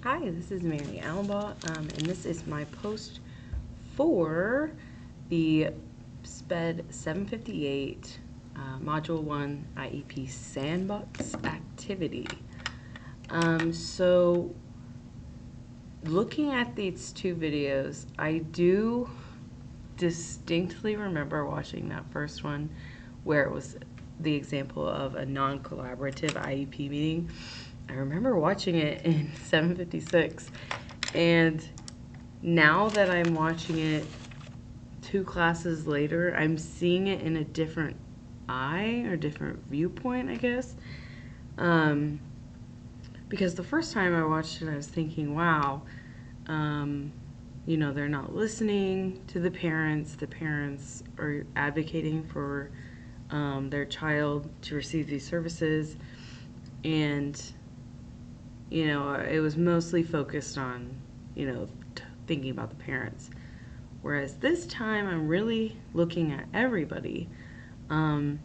Hi, this is Mary Allenbaugh, and this is my post for the SPED758 Module 1 IEP Sandbox Activity. So looking at these two videos, I do distinctly remember watching that first one where it was the example of a non-collaborative IEP meeting. I remember watching it in 756, and now that I'm watching it 2 classes later, I'm seeing it in a different eye or different viewpoint, I guess. Because the first time I watched it, I was thinking, wow, you know, they're not listening to the parents. The parents are advocating for their child to receive these services, and you know, it was mostly focused on, you know, thinking about the parents. Whereas this time, I'm really looking at everybody. And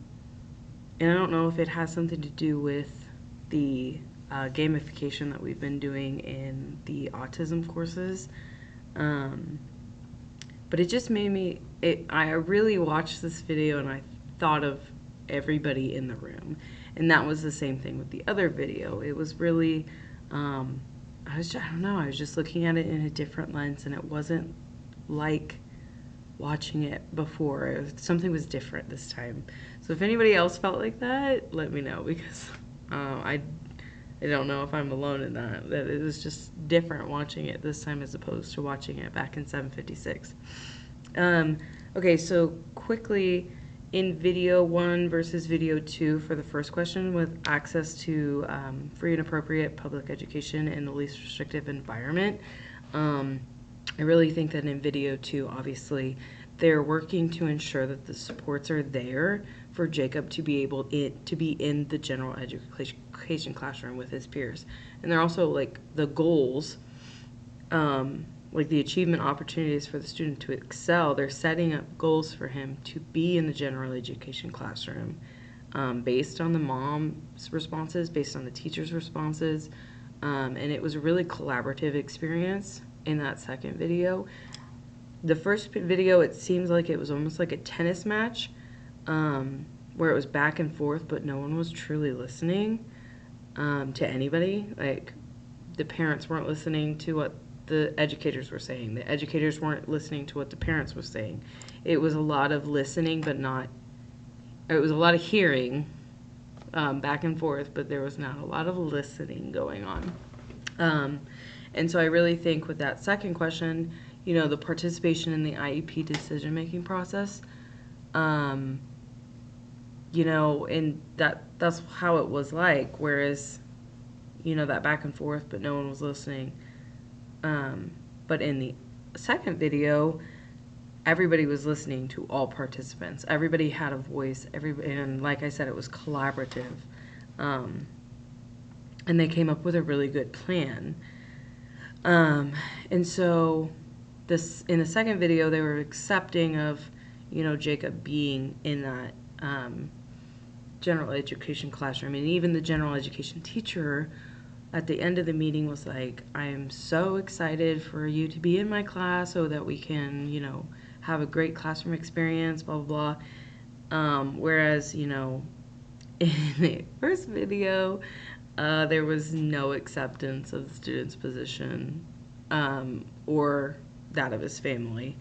I don't know if it has something to do with the gamification that we've been doing in the autism courses. But it just made me, I really watched this video and I thought of everybody in the room. And that was the same thing with the other video. It was really, I don't know, I was just looking at it in a different lens, and it wasn't like watching it before. Something was different this time. So if anybody else felt like that, let me know, because I don't know if I'm alone in that it was just different watching it this time as opposed to watching it back in 756. Okay, so quickly, in video 1 versus video 2 for the first question, with access to free and appropriate public education in the least restrictive environment, I really think that in video 2, obviously, they're working to ensure that the supports are there for Jacob to be able to be in the general education classroom with his peers. And they're also, like, the goals, like the achievement opportunities for the student to excel, they're setting up goals for him to be in the general education classroom based on the mom's responses, based on the teacher's responses. And it was a really collaborative experience in that second video. The first video, it seems like it was almost like a tennis match where it was back and forth, but no one was truly listening to anybody. Like, the parents weren't listening to what the educators were saying. The educators weren't listening to what the parents were saying. It was a lot of listening, but not, it was a lot of hearing back and forth, but there was not a lot of listening going on. And so I really think with that second question, you know, the participation in the IEP decision-making process, you know, and that's how it was like, whereas, you know, that back and forth, but no one was listening. But in the second video, everybody was listening to all participants. Everybody had a voice. And like I said, it was collaborative. And they came up with a really good plan. And so in the second video, they were accepting of, you know, Jacob being in that general education classroom. And even the general education teacher at the end of the meeting was like, I'm so excited for you to be in my class so that we can, you know, have a great classroom experience, blah, blah, blah. Whereas, you know, in the first video, there was no acceptance of the student's position or that of his family.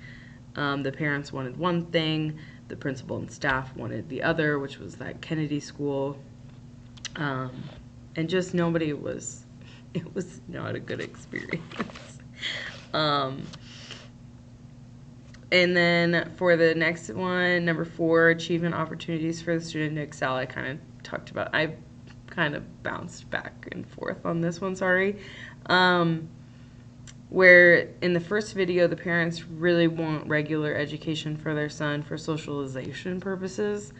The parents wanted one thing, the principal and staff wanted the other, which was that Kennedy school. And just nobody was, it was not a good experience. And then for the next one, number 4, achievement opportunities for the student to excel, I kind of talked about, I kind of bounced back and forth on this one, sorry. Where in the first video, the parents really want regular education for their son for socialization purposes.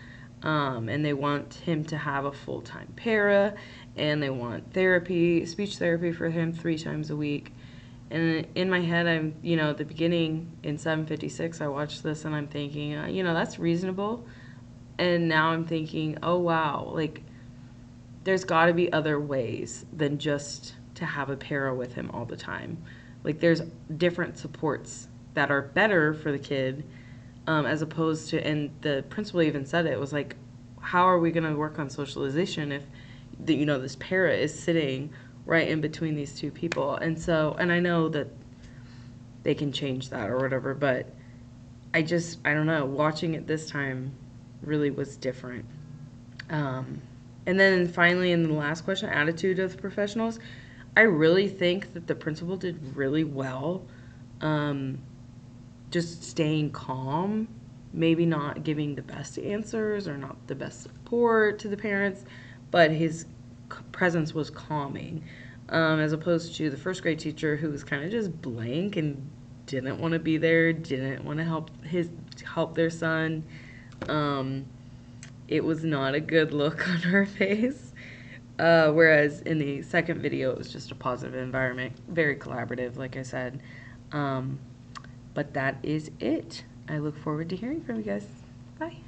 And they want him to have a full-time para, and they want therapy, speech therapy for him 3 times a week. And in my head, I'm, you know, at the beginning in 756, I watched this and I'm thinking, you know, that's reasonable. And now I'm thinking, oh wow, like, there's got to be other ways than just to have a para with him all the time. Like, there's different supports that are better for the kid, as opposed to, and the principal even said it was like, how are we going to work on socialization if this para is sitting right in between these two people? And so, and I know that they can change that or whatever, but I don't know, watching it this time really was different. And then finally, in the last question, attitude of the professionals, I really think that the principal did really well. Just staying calm, maybe not giving the best answers or not the best support to the parents, but his presence was calming, as opposed to the first grade teacher who was kind of just blank and didn't want to be there, didn't want to help their son. It was not a good look on her face. Whereas in the second video, it was just a positive environment, very collaborative, like I said. But that is it. I look forward to hearing from you guys. Bye.